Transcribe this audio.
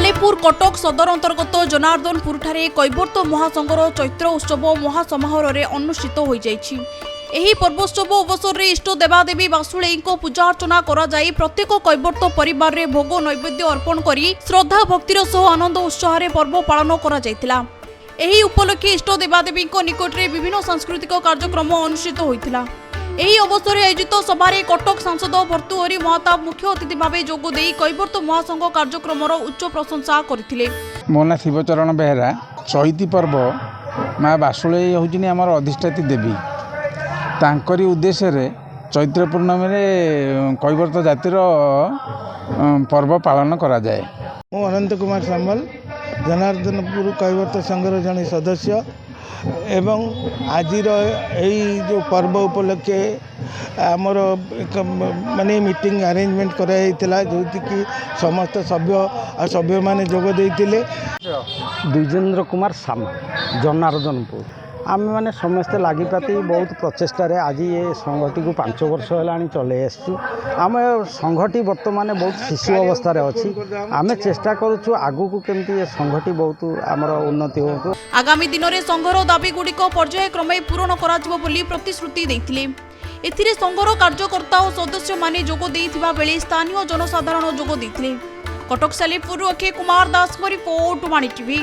सालेपुर कटक सदर अंतर्गत जनार्दनपुर ठारे कैवर्त महासंघर चैत्र उत्सव महासमारोह रे अनुष्ठित हो जाइछि। एही पर्वोत्सव अवसर में इष्ट देवादेवी बासुले पूजा अर्चना करा जाई प्रत्येक कैवर्त परिवार रे भोग नैवेद्य अर्पण करी श्रद्धा भक्तिर सह आनंद उत्साह रे पर्व पालन करा जायतिला। एही उपलक्षे इष्ट देवादेवी निकट में विभिन्न सांस्कृतिक कार्यक्रम अनुष्ठित होइतिला। एही अवसर में आयोजित सभारे कटक सांसद भर्तृहरि महताब मुख्य अतिथि भाव जोगदे कैवर्त महासंघ कार्यक्रम उच्च प्रशंसा करथिले। मो ना शिवचरण बेहरा। चैती पर्व माँ बासुले हूँ आमर अधिष्ठात्री देवी तांकरी उद्देश्य रे चैत्र पूर्णमी कैवर्त जातिर पर्व पालन करा जाए। मु अनंत कुमार सामल जनार्दनपुर कैवर्त संघर जड़े सदस्य एवं आज जो पर्व उपलक्षे आमर माने मीटिंग अरेंजमेंट कराइला जो कि समस्त सभ्य माने जोग देइतिले। द्विजेंद्र कुमार सामल जनार्दनपुर आम मैंने समस्ते लगिपाति बहुत प्रचेषार आज ये संघटी को 5 वर्ष है चले आम संघटी बर्तमान बहुत शिशु अवस्था अच्छी। आम चेष्टा करुचु आगु को केमती संघटी बहुत आमर उन्नति हो। आगामी दिन में संघर दाबी गुड़िक पर्यायक्रमे पूरण करा प्रतिश्रुति देथिले। एथिरे संघर कार्यकर्ता और सदस्य माने जोग देइथिबा बेले स्थानीय जनसाधारण जोग देथिले। कटक सालेपुर अक्षय कुमार दास रिपोर्ट वाणी टीवी।